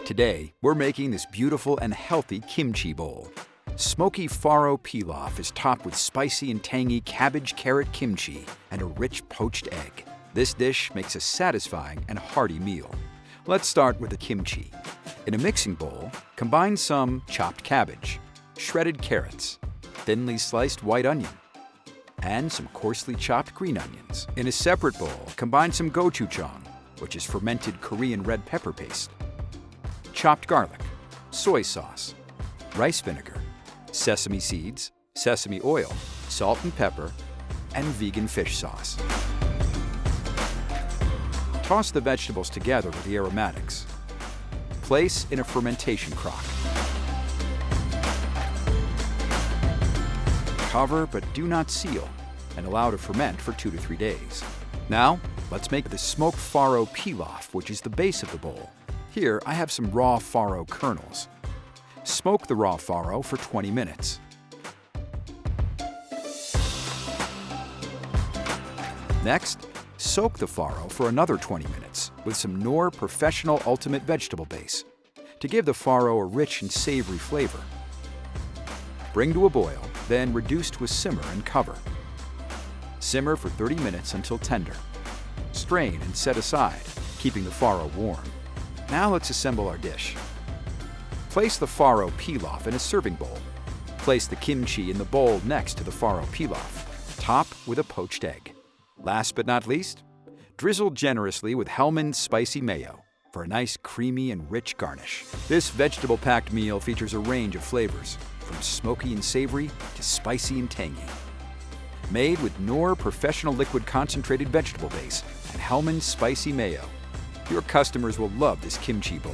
Today, we're making this beautiful and healthy kimchi bowl. Smoky Farro pilaf is topped with spicy and tangy cabbage carrot kimchi and a rich poached egg. This dish makes a satisfying and hearty meal. Let's start with the kimchi. In a mixing bowl, combine some chopped cabbage, shredded carrots, thinly sliced white onion, and some coarsely chopped green onions. In a separate bowl, combine some gochujang, which is fermented Korean red pepper paste, chopped garlic, soy sauce, rice vinegar, sesame seeds, sesame oil, salt and pepper, and vegan fish sauce. Toss the vegetables together with the aromatics. Place in a fermentation crock. Cover but do not seal and allow to ferment for 2 to 3 days. Now, let's make the smoked farro pilaf, which is the base of the bowl. Here, I have some raw farro kernels. Smoke the raw farro for 20 minutes. Next, soak the farro for another 20 minutes with some Knorr Professional Ultimate Vegetable Base to give the farro a rich and savory flavor. Bring to a boil, then reduce to a simmer and cover. Simmer for 30 minutes until tender. Strain and set aside, keeping the farro warm. Now let's assemble our dish. Place the farro pilaf in a serving bowl. Place the kimchi in the bowl next to the farro pilaf. Top with a poached egg. Last but not least, drizzle generously with Hellmann's spicy mayo for a nice creamy and rich garnish. This vegetable-packed meal features a range of flavors, from smoky and savory to spicy and tangy. Made with Knorr Professional Liquid Concentrated Vegetable Base and Hellmann's spicy mayo, your customers will love this kimchi bowl.